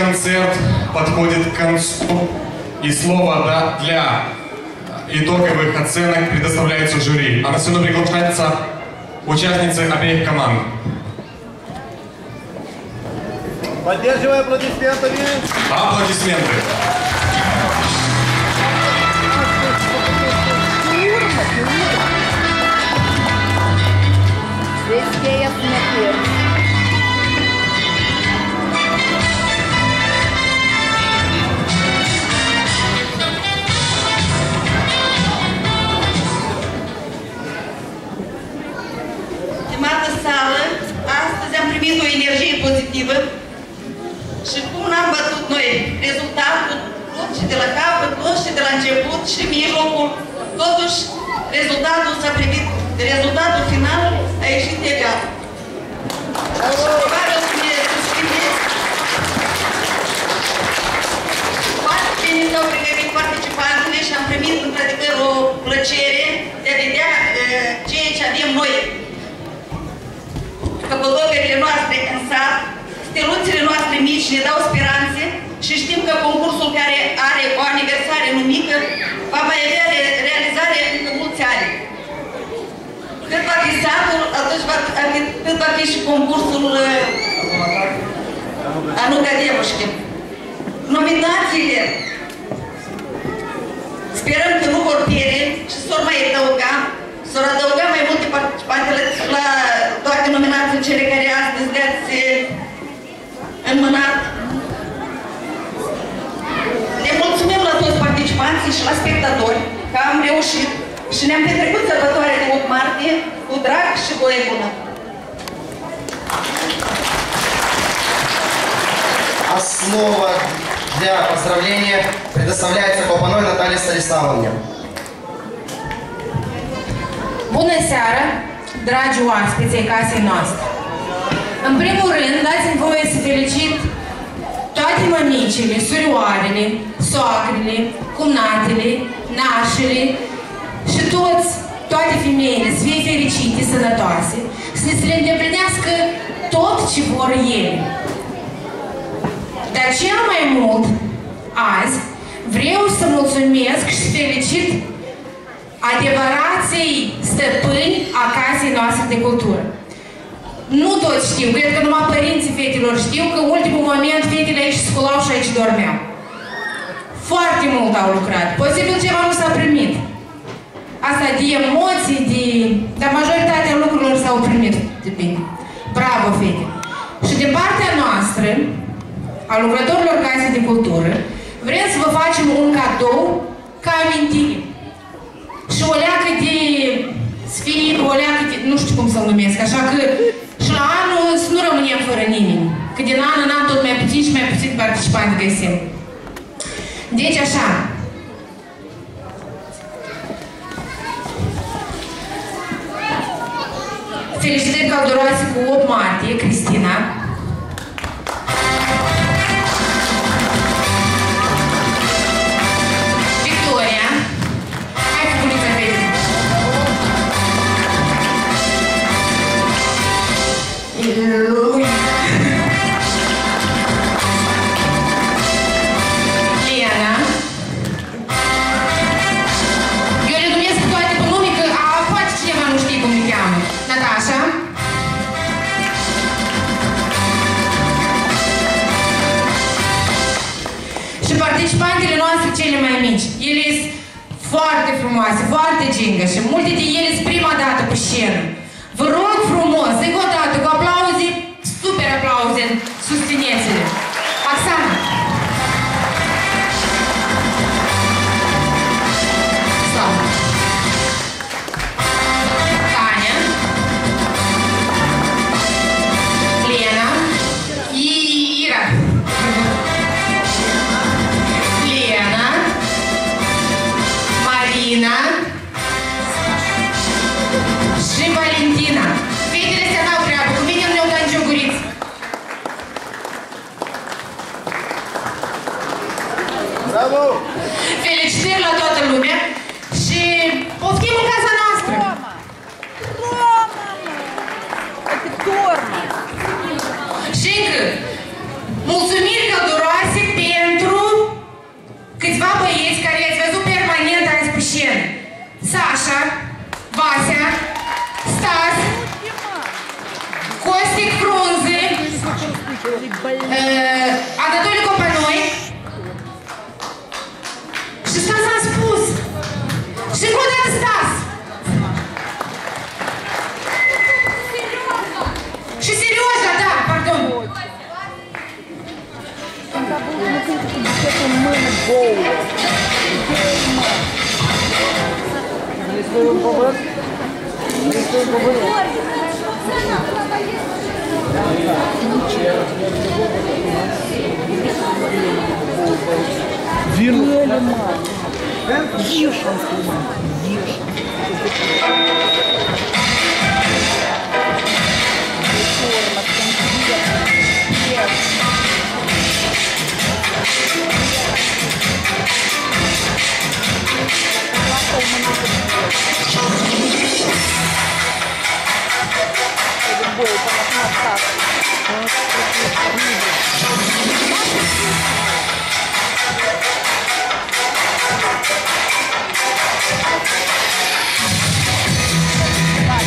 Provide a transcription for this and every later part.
концерт подходит к концу, и слово для итоговых оценок предоставляется жюри. А на сцену приглашаются участницы обеих команд. Поддерживай аплодисментами. Аплодисменты. Светские смерти. Stimată sală, astăzi am primit o energie pozitivă și cum n-am bătut noi rezultatul, tot și de la capăt, tot și de la început și mijlocul, totuși rezultatul s-a privit, rezultatul final a ieșit egal. Și probabil să ne susțineți. Foarte bine s-au pregătit participantele și am primit într-adevăr o plăcere de a vedea ceea ce avem noi. Căpădogările noastre în sat, steluțele noastre mici ne dau speranțe și știm că concursul care are o aniversare nu mică va mai avea realizare încă mulți ani. Cât va fi satul, cât va fi și concursul Anuga Demușchi. Nominațiile sperăm că nu vor pierde și s-or mai adăuga mai multe participante la toate nominațiile cele care astăzi le-ați înmânat. Ne mulțumim la toți participanții și la spectatori că am reușit și ne-am petrecut sărbătoarea de 8 martie cu drag și voie bună. А слово для поздравления предоставляется Клопаной Наталье Станиславовне. Bună seara, dragi oaspeți ai casei noastre! În primul rând, dați-mi voie să felicit toate mămicile, surioarele, soacrele, cumnatele, nașele și toate femeile să fie fericite, sănătoase, să le îndeplinească tot ce vor ele. Dar cel mai mult, azi, vreau să mulțumesc și să felicit adevărații stăpâni a casei noastre de cultură. Nu toți știu, cred că numai părinții fetelor știu că în ultimul moment fetele aici sculau și aici dormeau. Foarte mult au lucrat. Posibil ceva nu s-a primit. Asta de emoții, dar majoritatea lucrurilor s-au primit de bine. Bravo, fete! Și din partea noastră, a lucrătorilor casei de cultură, vrem să vă facem un cadou ca amintire. Și o leacă de sfilip, o leacă de... nu știu cum să-l numesc, așa că și la anul să nu rămânem fără nimeni. Că din an în an tot mai puțin și mai puțin participanți găsim. Deci așa. Felicitări călduroase cu 8 martie, Cristina. Victoria. Hai cu bunica Betty. Liana. Eu le numesc toate pe nume, că poate cineva nu știe cum le cheamă. Natasha. Și participantele noastre cele mai mici. Ele sunt foarte frumoase, foarte gingă și multe de ele sunt prima dată pe scenă. Vă rog frumos, încă o dată, cu aplauze, super aplauze, susțineți-le. Oxana. Stop. Tania. Lena. Ira. Lena. Marina. Și Valentina. Fetele se n-au treabă, cu mine nu ne-au dat nicio guriță. Bravo! Felicitări la toată lumea și poftim în casa noastră! Рома! Это Торма! Și încă, mulțumiri călduroase Sinto que bichet în mână boulă. Vrei să bei un pământ? Vrei să bei un pământ? Vinul? Ele, mano. Ешь он, ешь. Vai.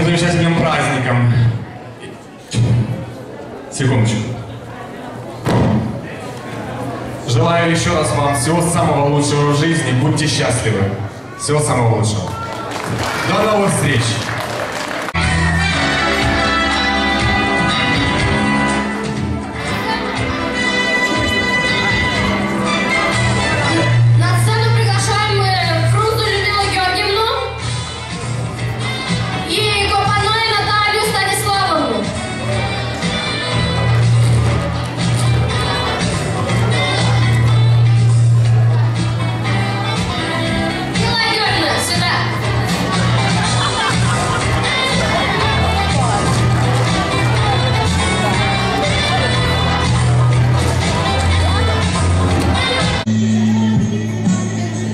замечательным праздником. Секундочку. Желаю еще раз вам всего самого лучшего в жизни. Будьте счастливы. Всего самого лучшего. До новых встреч!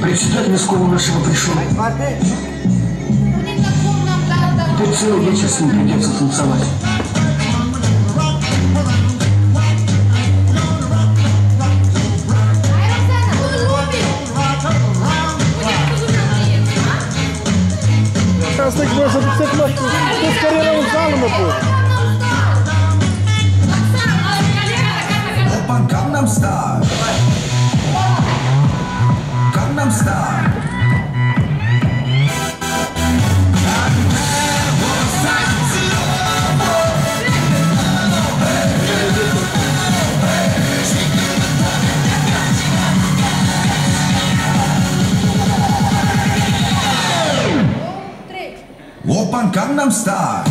Председатель Мирского нашего пришел. Теперь целый вечер с ним придется танцевать. Сейчас так можно ты скорее в залу на пол. Опан Gangnam Style. Gangnam Style. Oppan Gangnam Style.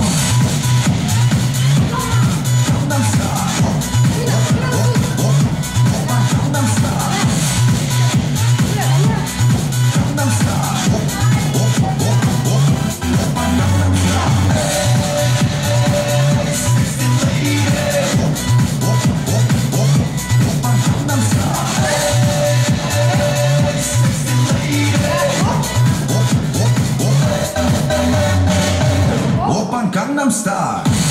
Gangnam Style. Oppan Gangnam Style. Gangnam Style. Oppan Gangnam Style. Hey, sexy lady. Oppan Gangnam Style. Hey, sexy lady. Oppan Gangnam Style.